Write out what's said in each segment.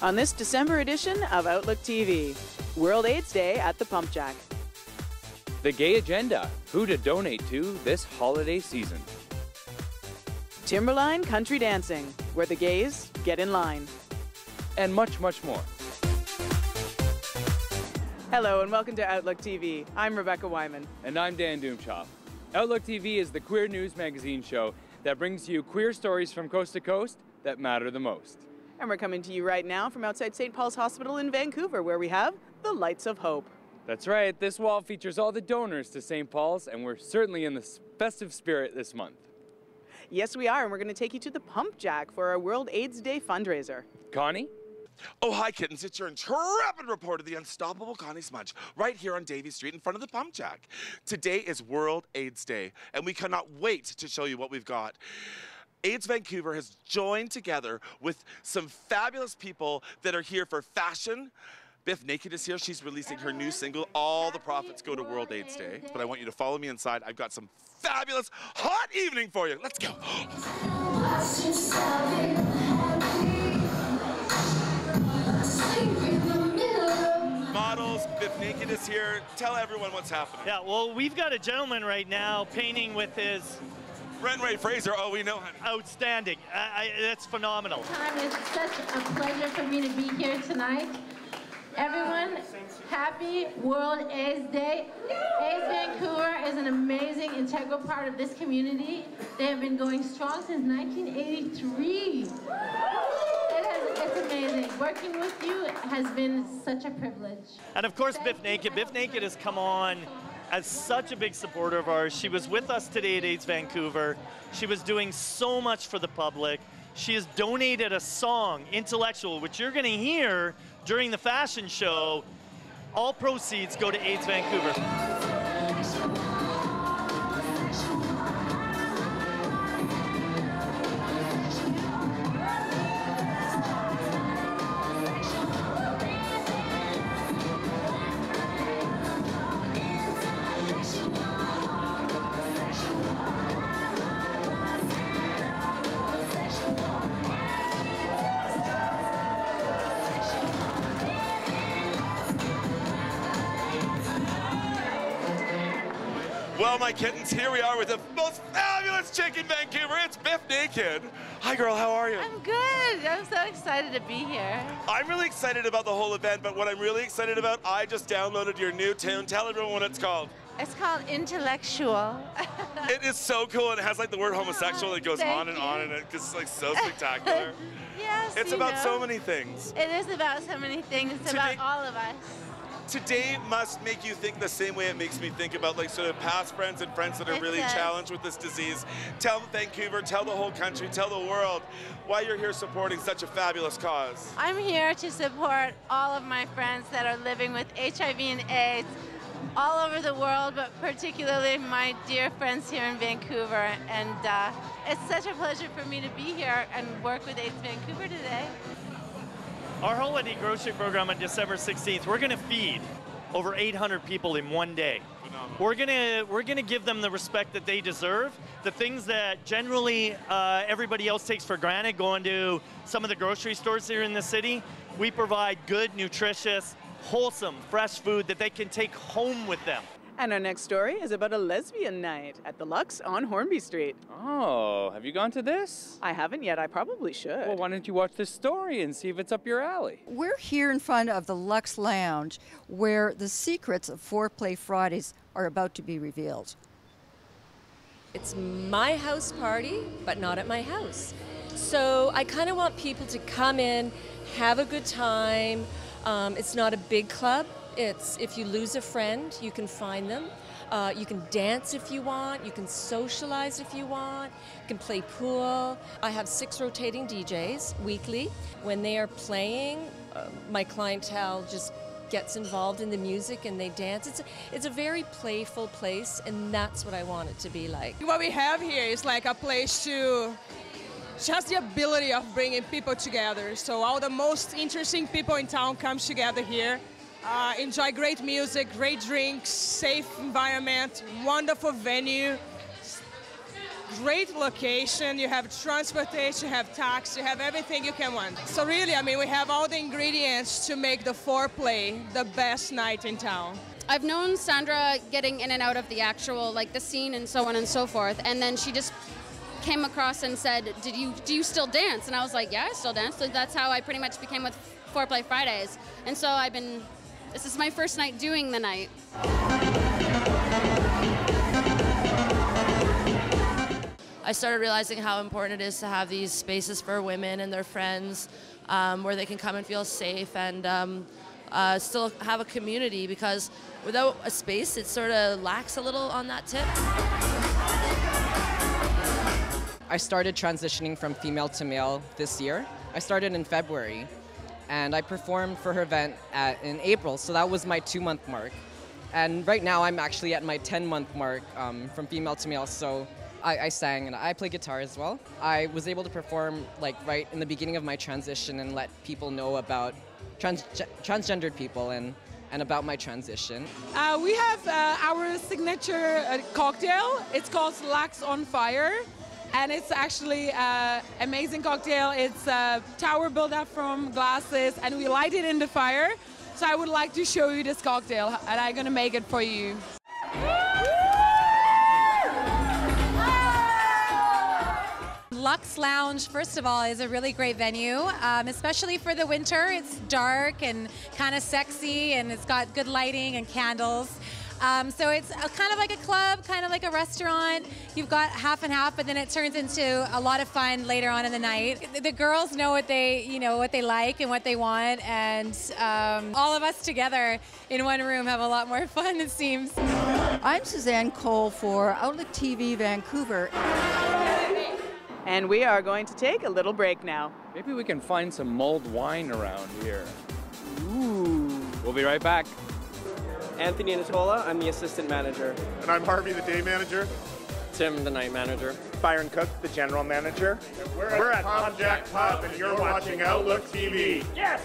On this December edition of Outlook TV, World AIDS Day at the Pump Jack. The gay agenda, who to donate to this holiday season. Timberline Country Dancing, where the gays get in line. And much, much more. Hello and welcome to Outlook TV. I'm Rebecca Wyman. And I'm Dan Doomchoff. Outlook TV is the queer news magazine show that brings you queer stories from coast to coast that matter the most. And we're coming to you right now from outside St. Paul's Hospital in Vancouver, where we have the Lights of Hope. That's right, this wall features all the donors to St. Paul's, and we're certainly in the festive spirit this month. Yes, we are, and we're going to take you to the Pump Jack for our World AIDS Day fundraiser. Connie? Oh, hi, kittens. It's your intrepid reporter, the unstoppable Connie Smudge, right here on Davie Street in front of the Pump Jack. Today is World AIDS Day, and we cannot wait to show you what we've got. AIDS Vancouver has joined together with some fabulous people that are here for fashion. Biff Naked is here. She's releasing her new single. All the profits go to World AIDS Day. But I want you to follow me inside. I've got some fabulous hot evening for you. Let's go. Models, Biff Naked is here. Tell everyone what's happening. Yeah, well, we've got a gentleman right now painting with his... Brent Ray Fraser, oh, we know, honey. Outstanding. That's phenomenal. It's such a pleasure for me to be here tonight. Everyone, happy World AIDS Day. AIDS Vancouver is an amazing, integral part of this community. They have been going strong since 1983. It's amazing. Working with you has been such a privilege. And of course, Biff Naked. Biff Naked has come on as such a big supporter of ours. She was with us today at AIDS Vancouver. She was doing so much for the public. She has donated a song, Intellectual, which you're going to hear during the fashion show. All proceeds go to AIDS Vancouver. Well, my kittens, here we are with the most fabulous chick in Vancouver. It's Biff Naked. Hi, girl, how are you? I'm good. I'm so excited to be here. I'm really excited about the whole event, but what I'm really excited about, I just downloaded your new tune. Tell everyone what it's called. It's called Intellectual. It is so cool, and it has like the word homosexual. It goes on, and it's like so spectacular. Yes, It's about so many things. It is about so many things. It's about all of us. Today must make you think the same way it makes me think about like sort of past friends and friends that are really challenged with this disease. Tell Vancouver, tell the whole country, tell the world why you're here supporting such a fabulous cause. I'm here to support all of my friends that are living with HIV and AIDS all over the world, but particularly my dear friends here in Vancouver. And it's such a pleasure for me to be here and work with AIDS Vancouver today. Our holiday grocery program on December 16th, we're going to feed over 800 people in one day. Phenomenal. We're gonna give them the respect that they deserve. The things that generally everybody else takes for granted, going to some of the grocery stores here in the city, we provide good, nutritious, wholesome, fresh food that they can take home with them. And our next story is about a lesbian night at the Luxe on Hornby Street. Oh, have you gone to this? I haven't yet. I probably should. Well, why don't you watch this story and see if it's up your alley? We're here in front of the Luxe Lounge, where the secrets of Foreplay Fridays are about to be revealed. It's my house party, but not at my house. So I kind of want people to come in, have a good time. It's not a big club. It's if you lose a friend, you can find them. You can dance if you want. You can socialize if you want. You can play pool. I have 6 rotating DJs weekly. When they are playing, my clientele just gets involved in the music and they dance. It's a very playful place, and that's what I want it to be like. What we have here is like a place to just the ability of bringing people together. So all the most interesting people in town comes together here. Enjoy great music, great drinks, safe environment, wonderful venue. great location, you have transportation, you have taxi, you have everything you can want. So really, I mean, we have all the ingredients to make the foreplay the best night in town. I've known Sandra getting in and out of the actual, like the scene and so on and so forth, and then she just came across and said, do you still dance? And I was like, yeah, I still dance. So that's how I pretty much became with Foreplay Fridays. And so this is my first night doing the night. I started realizing how important it is to have these spaces for women and their friends where they can come and feel safe and still have a community, because without a space it sort of lacks a little on that tip. I started transitioning from female to male this year. I started in February and I performed for her event in April, so that was my 2-month mark. And right now I'm actually at my 10-month mark from female to male, so I sang and I play guitar as well. I was able to perform like right in the beginning of my transition and let people know about transgendered people and about my transition. We have our signature cocktail. It's called Luxe on Fire, and it's actually an amazing cocktail. It's a tower built up from glasses, and we light it in the fire. So I would like to show you this cocktail, and I'm gonna make it for you. Luxe Lounge, first of all, is a really great venue, especially for the winter. It's dark and kind of sexy, and it's got good lighting and candles. So it's kind of like a club, kind of like a restaurant. You've got half and half, but then it turns into a lot of fun later on in the night. The girls know what they like and what they want, and all of us together in one room have a lot more fun, it seems. I'm Suzanne Cole for Outlook TV Vancouver. And we are going to take a little break now. Maybe we can find some mulled wine around here. Ooh. We'll be right back. Anthony Anatola, I'm the assistant manager. And I'm Harvey, the day manager. Tim, the night manager. Byron Cook, the general manager. And we're at Pub Jack Pub, and you're watching Outlook TV. Yes!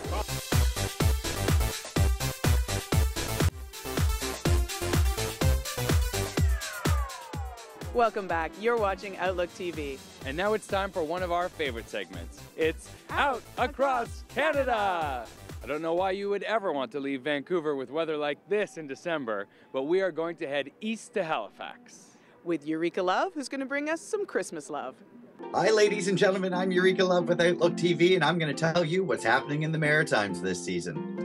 Welcome back. You're watching Outlook TV. And now it's time for one of our favorite segments. It's Out Across Canada! I don't know why you would ever want to leave Vancouver with weather like this in December, but we are going to head east to Halifax. With Eureka Love, who's going to bring us some Christmas love. Hi, ladies and gentlemen. I'm Eureka Love with Outlook TV, and I'm going to tell you what's happening in the Maritimes this season.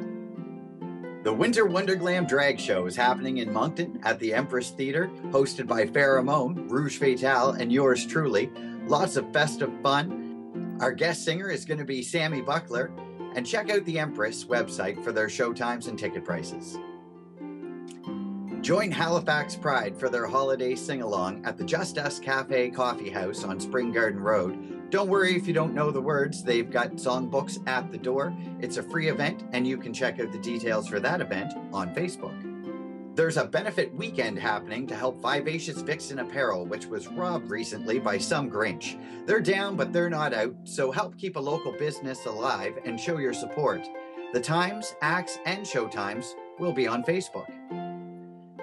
The Winter Wonderglam Drag Show is happening in Moncton at the Empress Theatre, hosted by Pheromone, Rouge Fatale, and yours truly. Lots of festive fun. Our guest singer is going to be Sammy Buckler, and check out the Empress website for their showtimes and ticket prices. Join Halifax Pride for their holiday sing-along at the Just Us Cafe Coffee House on Spring Garden Road. Don't worry if you don't know the words, they've got songbooks at the door. It's a free event, and you can check out the details for that event on Facebook. There's a benefit weekend happening to help Vivacious Vixen Apparel, which was robbed recently by some Grinch. They're down, but they're not out, so help keep a local business alive and show your support. The times, acts, and showtimes will be on Facebook.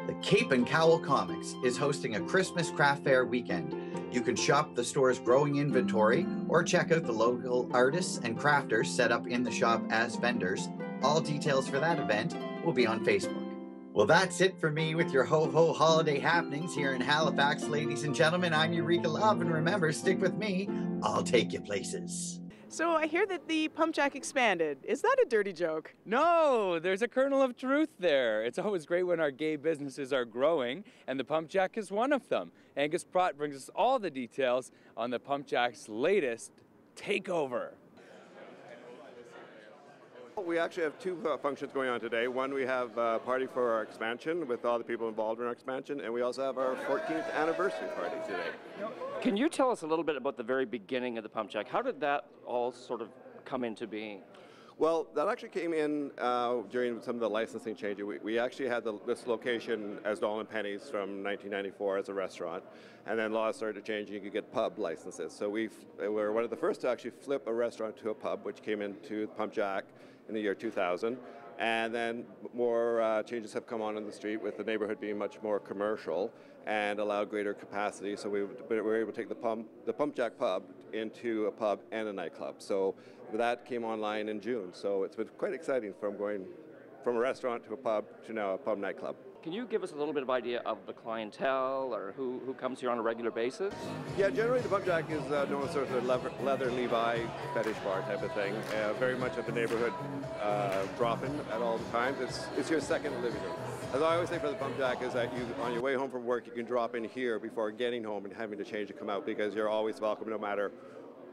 The Cape and Cowl Comics is hosting a Christmas craft fair weekend. You can shop the store's growing inventory or check out the local artists and crafters set up in the shop as vendors. All details for that event will be on Facebook. Well, that's it for me with your ho-ho holiday happenings here in Halifax, ladies and gentlemen. I'm Eureka Love, and remember, stick with me. I'll take you places. So I hear that the Pump Jack expanded. Is that a dirty joke? No, there's a kernel of truth there. It's always great when our gay businesses are growing, and the Pump Jack is one of them. Angus Pratt brings us all the details on the Pump Jack's latest takeover. We actually have two functions going on today. One, we have a party for our expansion with all the people involved in our expansion, and we also have our 14th anniversary party today. Can you tell us a little bit about the very beginning of the Pump Jack? How did that all sort of come into being? Well, that actually came in during some of the licensing changes. We actually had this location as Doll and Pennies from 1994 as a restaurant, and then laws started changing. You could get pub licenses. So we were one of the first to actually flip a restaurant to a pub, which came into Pump Jack in the year 2000. And then more changes have come on in the street with the neighborhood being much more commercial. and allow greater capacity. So we were able to take the Pump Jack pub into a pub and a nightclub. So that came online in June. So it's been quite exciting from going from a restaurant to a pub to now a pub nightclub. Can you give us a little bit of idea of the clientele or who comes here on a regular basis? Yeah, generally the Pump Jack is known as sort of a leather Levi fetish bar type of thing. Very much of the neighborhood drop-in at all the times. It's your second living room. As I always say for the Pump Jack is that on your way home from work, you can drop in here before getting home and having to change to come out, because you're always welcome no matter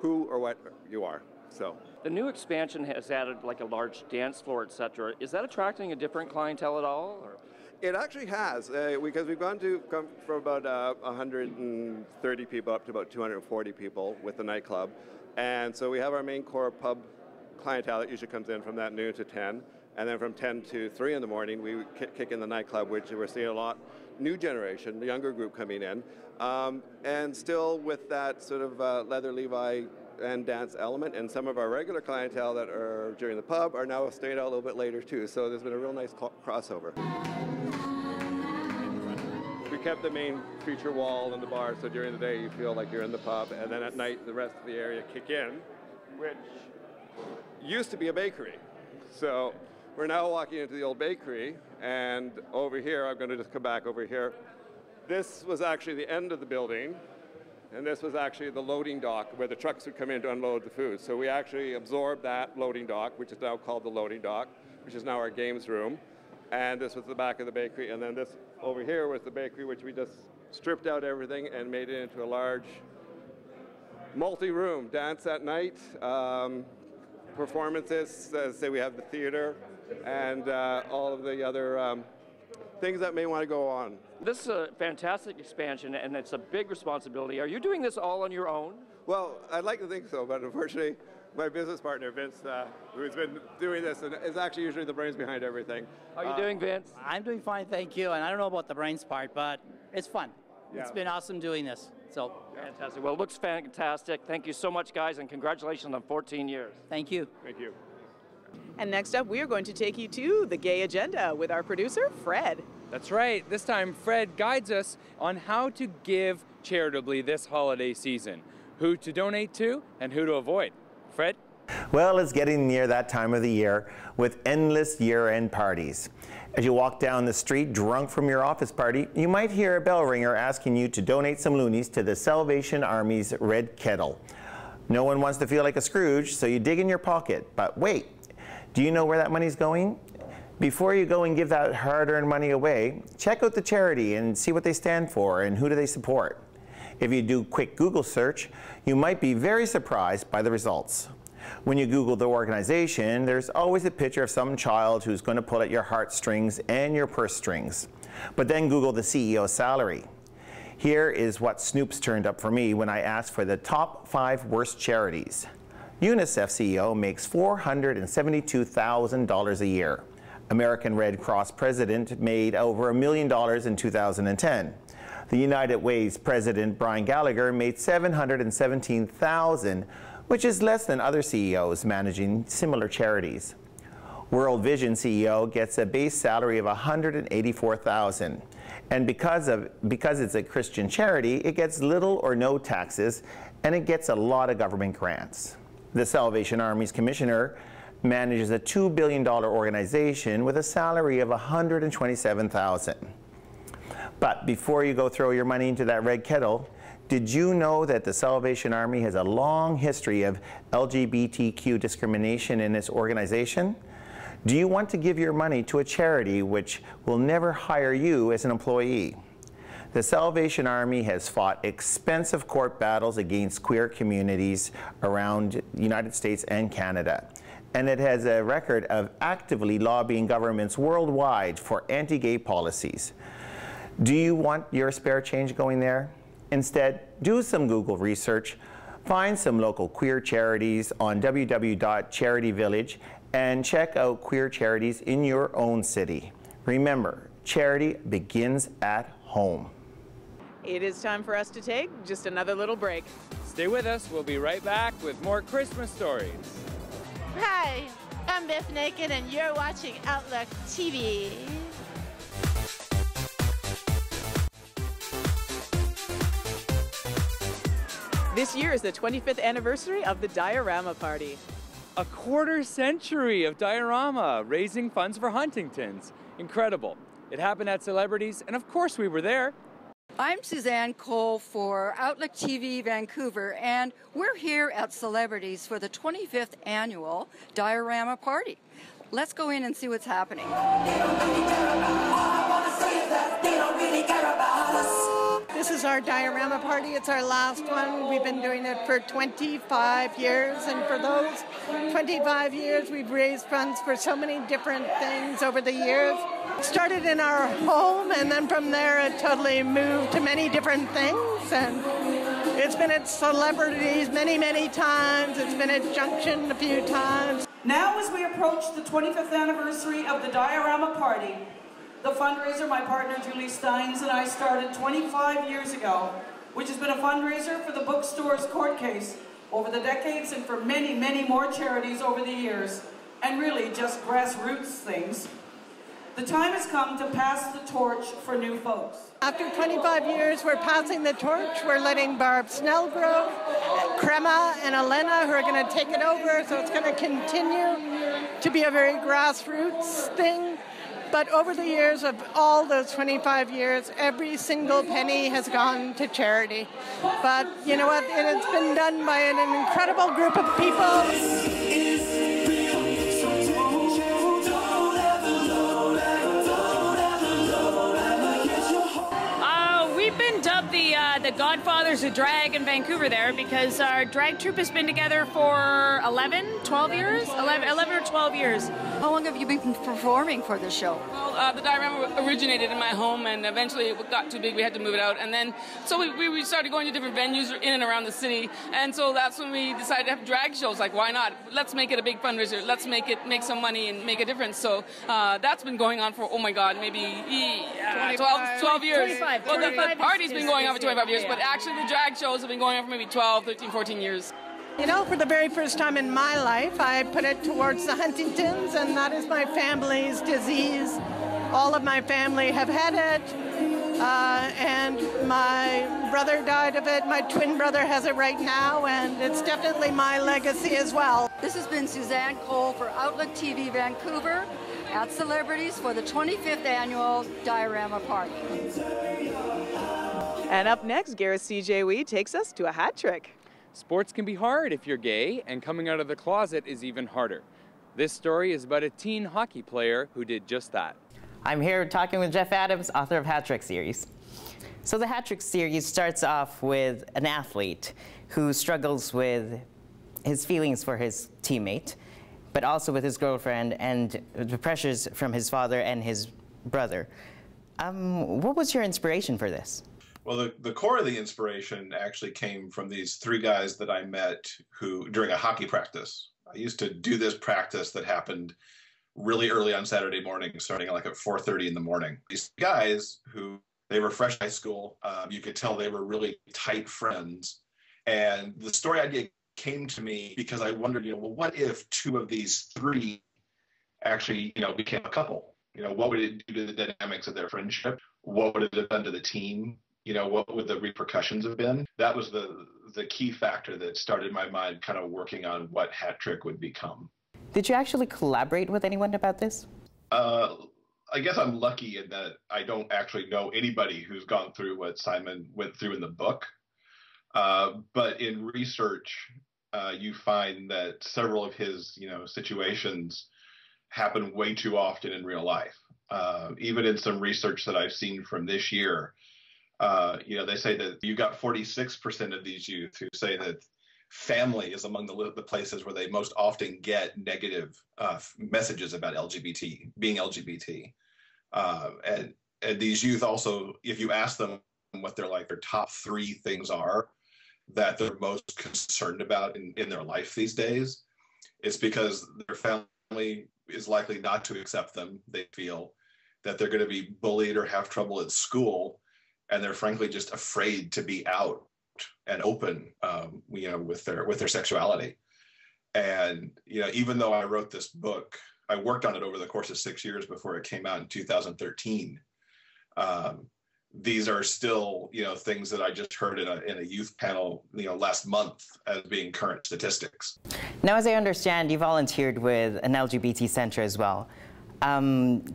who or what you are. So the new expansion has added like a large dance floor, etc. Is that attracting a different clientele at all? Or? It actually has, because we've come from about 130 people up to about 240 people with the nightclub. And so we have our main core pub clientele that usually comes in from that noon to 10. And then from 10 to 3 in the morning, we kick in the nightclub, which we're seeing a lot new generation, the younger group coming in. And still with that sort of leather Levi and dance element, and some of our regular clientele that are during the pub are now staying out a little bit later too. So there's been a real nice crossover. We kept the main feature wall in the bar, so during the day you feel like you're in the pub, and then at night the rest of the area kick in, which used to be a bakery. So we're now walking into the old bakery, and over here, I'm going to just come back over here. This was actually the end of the building, and this was actually the loading dock where the trucks would come in to unload the food. So we actually absorbed that loading dock, which is now called the loading dock, which is now our games room. And this was the back of the bakery. And then this over here was the bakery, which we just stripped out everything and made it into a large multi-room dance at night, performances, say we have the theater, and all of the other things that may want to go on. This is a fantastic expansion, and it's a big responsibility. Are you doing this all on your own? Well, I'd like to think so, but unfortunately, my business partner, Vince, who's been doing this, and is actually usually the brains behind everything. How are you doing, Vince? I'm doing fine, thank you. And I don't know about the brains part, but it's fun. Yeah. It's been awesome doing this. So fantastic. Well, it looks fantastic. Thank you so much, guys, and congratulations on 14 years. Thank you. Thank you. And next up, we are going to take you to the gay agenda with our producer, Fred. That's right. This time, Fred guides us on how to give charitably this holiday season, who to donate to and who to avoid. Fred? Well, it's getting near that time of the year with endless year-end parties. As you walk down the street drunk from your office party, you might hear a bell ringer asking you to donate some loonies to the Salvation Army's Red Kettle. No one wants to feel like a Scrooge, so you dig in your pocket. But wait, do you know where that money's going? Before you go and give that hard-earned money away, check out the charity and see what they stand for and who do they support. If you do a quick Google search, you might be very surprised by the results. When you Google the organization, there's always a picture of some child who's going to pull at your heartstrings and your purse strings. But then Google the CEO's salary. Here is what Snoops turned up for me when I asked for the top 5 worst charities. UNICEF CEO makes $472,000 a year. American Red Cross president made over $1 million in 2010. The United Way's president, Brian Gallagher, made $717,000, which is less than other CEOs managing similar charities. World Vision CEO gets a base salary of $184,000. And because it's a Christian charity, it gets little or no taxes, and it gets a lot of government grants. The Salvation Army's commissioner manages a $2 billion organization with a salary of $127,000. But before you go throw your money into that red kettle, did you know that the Salvation Army has a long history of LGBTQ discrimination in its organization? Do you want to give your money to a charity which will never hire you as an employee? The Salvation Army has fought expensive court battles against queer communities around the United States and Canada. And it has a record of actively lobbying governments worldwide for anti-gay policies. Do you want your spare change going there? Instead, do some Google research, find some local queer charities on www.charityvillage, and check out queer charities in your own city. Remember, charity begins at home. It is time for us to take just another little break. Stay with us. We'll be right back with more Christmas stories. Hi, I'm Biff Naked, and you're watching Outlook TV. This year is the 25th anniversary of the Diorama Party. A quarter century of diorama, raising funds for Huntington's. Incredible. It happened at Celebrities, and of course we were there. I'm Suzanne Cole for Outlook TV Vancouver, and we're here at Celebrities for the 25th annual Diorama Party. Let's go in and see what's happening. This is our diorama party. It's our last one. We've been doing it for 25 years, and for those 25 years, we've raised funds for so many different things over the years. It started in our home, and then from there it totally moved to many different things, and it's been at Celebrities many, many times. It's been at Junction a few times. Now, as we approach the 25th anniversary of the Diorama Party, the fundraiser my partner Julie Steins and I started 25 years ago, which has been a fundraiser for the bookstore's court case over the decades and for many, many more charities over the years, and really just grassroots things. The time has come to pass the torch for new folks. After 25 years, we're passing the torch. We're letting Barb Snellgrove, Crema, and Elena, who are going to take it over, so it's going to continue to be a very grassroots thing. But over the years of all those 25 years, every single penny has gone to charity. But you know what? And it's been done by an incredible group of people. We've been dubbed the Godfathers of Drag in Vancouver there because our drag troupe has been together for 11 or 12 years. How long have you been performing for this show? Well, the diorama originated in my home, and eventually it got too big, we had to move it out. And then, so we started going to different venues in and around the city, and so that's when we decided to have drag shows. Like, why not? Let's make it a big fundraiser. Let's make some money and make a difference. So that's been going on for, oh my God, maybe 12 years. 25, well, the party's been going on for 25 years, but actually the drag shows have been going on for maybe 12, 13, 14 years. You know, for the very first time in my life, I put it towards the Huntington's, and that is my family's disease. All of my family have had it, and my brother died of it. My twin brother has it right now, and it's definitely my legacy as well. This has been Suzanne Cole for Outlook TV Vancouver at Celebrities for the 25th annual Diorama Party. And up next, Gareth C.J. Wee takes us to a hat trick. Sports can be hard if you're gay, and coming out of the closet is even harder. This story is about a teen hockey player who did just that. I'm here talking with Jeff Adams, author of Hat Trick series. So the Hat Trick series starts off with an athlete who struggles with his feelings for his teammate, but also with his girlfriend and the pressures from his father and his brother. What was your inspiration for this? Well, the core of the inspiration actually came from these three guys that I met who, during a hockey practice. I used to do this practice that happened really early on Saturday morning, starting like at 4:30 in the morning. These guys who, they were fresh high school, you could tell they were really tight friends. And the story idea came to me because I wondered, well, what if two of these three actually, became a couple? What would it do to the dynamics of their friendship? What would it have done to the team? What would the repercussions have been? That was the key factor that started my mind kind of working on what Hat Trick would become. Did you actually collaborate with anyone about this? I guess I'm lucky in that I don't actually know anybody who's gone through what Simon went through in the book. But in research, you find that several of his, situations happen way too often in real life. Even in some research that I've seen from this year, they say that you got 46% of these youth who say that family is among the places where they most often get negative messages about being LGBT. And these youth also, if you ask them what their top three things are that they're most concerned about in their life these days, it's because their family is likely not to accept them. They feel that they're going to be bullied or have trouble at school, and they're frankly just afraid to be out and open, with their sexuality. And even though I wrote this book, I worked on it over the course of 6 years before it came out in 2013. these are still, things that I just heard in a youth panel, last month as being current statistics. Now, as I understand, you volunteered with an LGBT center as well.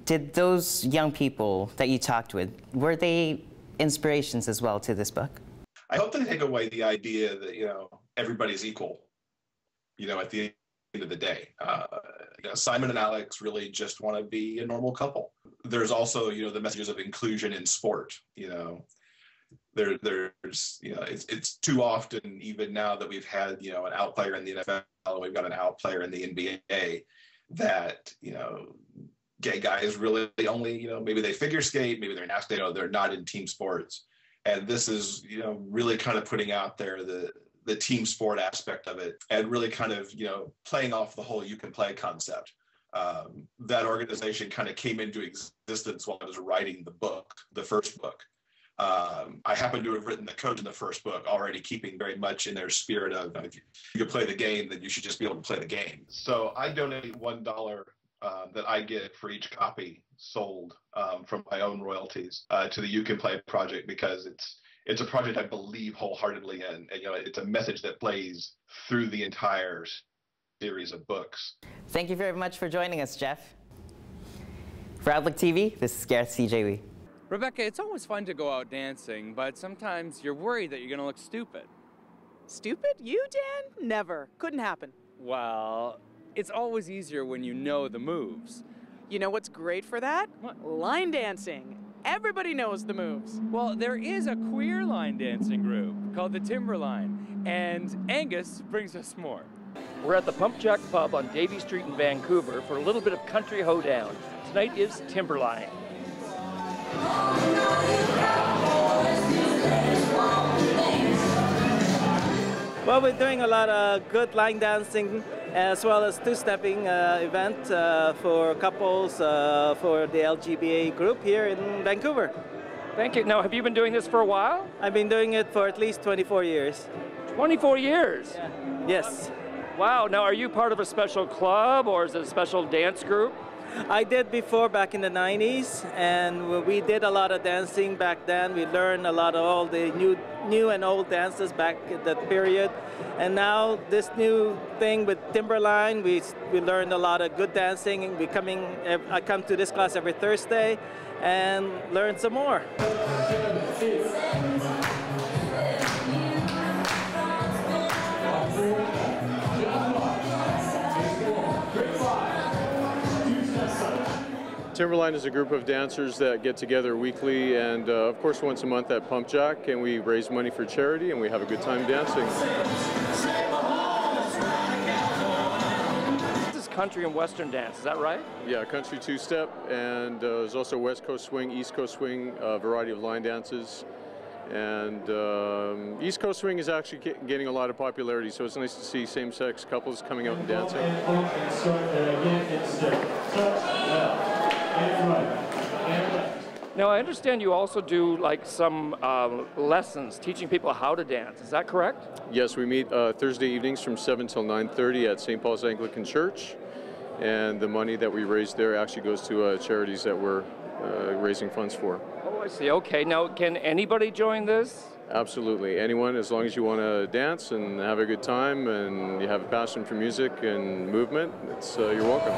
Did those young people that you talked with, were they inspirations as well to this book? I hope they take away the idea that, everybody's equal, at the end of the day. Simon and Alex really just want to be a normal couple. There's also, the messages of inclusion in sport. There's, it's too often, even now that we've had, an out player in the NFL, we've got an out player in the NBA, that, gay guys really only, maybe they figure skate, maybe they're nasty, they're not in team sports. And this is, really kind of putting out there the team sport aspect of it, and really kind of, playing off the whole you can play concept. That organization kind of came into existence while I was writing the book, the first book. I happen to have written the code in the first book, already keeping very much in their spirit of, if you can play the game, then you should just be able to play the game. So I donate $1 that I get for each copy sold from my own royalties to the You Can Play project, because it's a project I believe wholeheartedly in, and it's a message that plays through the entire series of books. Thank you very much for joining us, Jeff. For Outlook TV, this is Gareth C.J. Lee. Rebecca, it's always fun to go out dancing, but sometimes you're worried that you're going to look stupid. Stupid? You, Dan? Never. Couldn't happen. Well, it's always easier when you know the moves. You know what's great for that? What? Line dancing. Everybody knows the moves. Well, there is a queer line dancing group called the Timberline, and Angus brings us more. We're at the Pump Jack Pub on Davie Street in Vancouver for a little bit of country hoedown. Tonight is Timberline. Well, we're doing a lot of good line dancing as well as two-stepping event for couples for the LGBT group here in Vancouver. Thank you. Now, have you been doing this for a while? I've been doing it for at least 24 years. 24 years? Yeah. Yes. Wow. Now, are you part of a special club or is it a special dance group? I did before, back in the 90s, and we did a lot of dancing back then. We learned a lot of all the new and old dances back at that period. And now this new thing with Timberline, we learned a lot of good dancing. And I come to this class every Thursday and learn some more. Timberline is a group of dancers that get together weekly and of course once a month at Pump Jack, and we raise money for charity and we have a good time dancing. This is country and western dance, is that right? Yeah, country two-step, and there's also West Coast swing, East Coast swing, a variety of line dances. And East Coast swing is actually getting a lot of popularity, so it's nice to see same-sex couples coming out and dancing. Now, I understand you also do like some lessons teaching people how to dance. Is that correct? Yes, we meet Thursday evenings from 7 till 9:30 at St. Paul's Anglican Church, and the money that we raise there actually goes to charities that we're raising funds for. Oh, I see. Okay. Now, can anybody join this? Absolutely. Anyone, as long as you want to dance and have a good time and you have a passion for music and movement, you're welcome.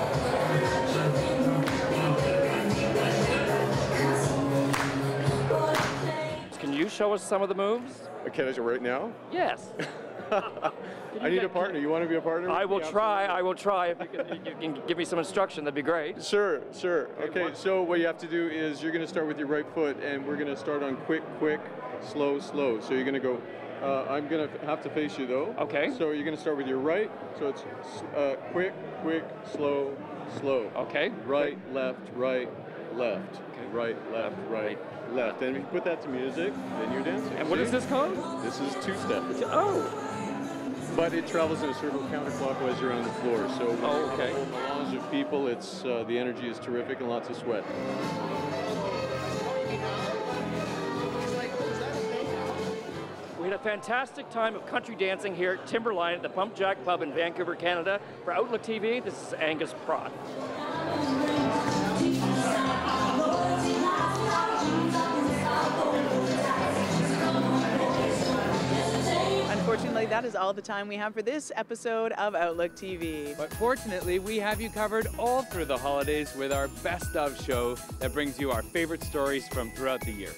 Can you show us some of the moves? Can I do it right now? Yes. I need a partner. You want to be a partner? I will try. I will try. If you can give me some instruction, that'd be great. Sure, sure. Okay, so what you have to do is you're going to start with your right foot, and we're going to start on quick, quick, slow, slow. So you're going to go, I'm going to have to face you though. Okay. So you're going to start with your right. So it's quick, quick, slow, slow. Okay. Right, left, left. Okay. Right, left, right, left. And if you put that to music, then you're dancing. And what is this called? This is two-step. Oh. But it travels in a circle counterclockwise around the floor. So when okay. a whole melange of people, it's the energy is terrific and lots of sweat. We had a fantastic time of country dancing here at Timberline at the Pump Jack Pub in Vancouver, Canada. For Outlook TV, this is Angus Prott. that is all the time we have for this episode of Outlook TV. But fortunately, we have you covered all through the holidays with our Best Of show that brings you our favorite stories from throughout the year.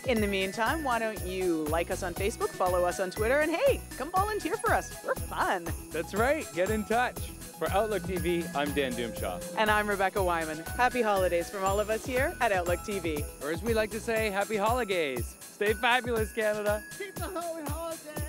In the meantime, why don't you like us on Facebook, follow us on Twitter, and hey, come volunteer for us. We're fun. That's right. Get in touch. For Outlook TV, I'm Dan Doomshaw. And I'm Rebecca Wyman. Happy holidays from all of us here at Outlook TV. Or as we like to say, happy holidays. Stay fabulous, Canada. Keep the holy holidays.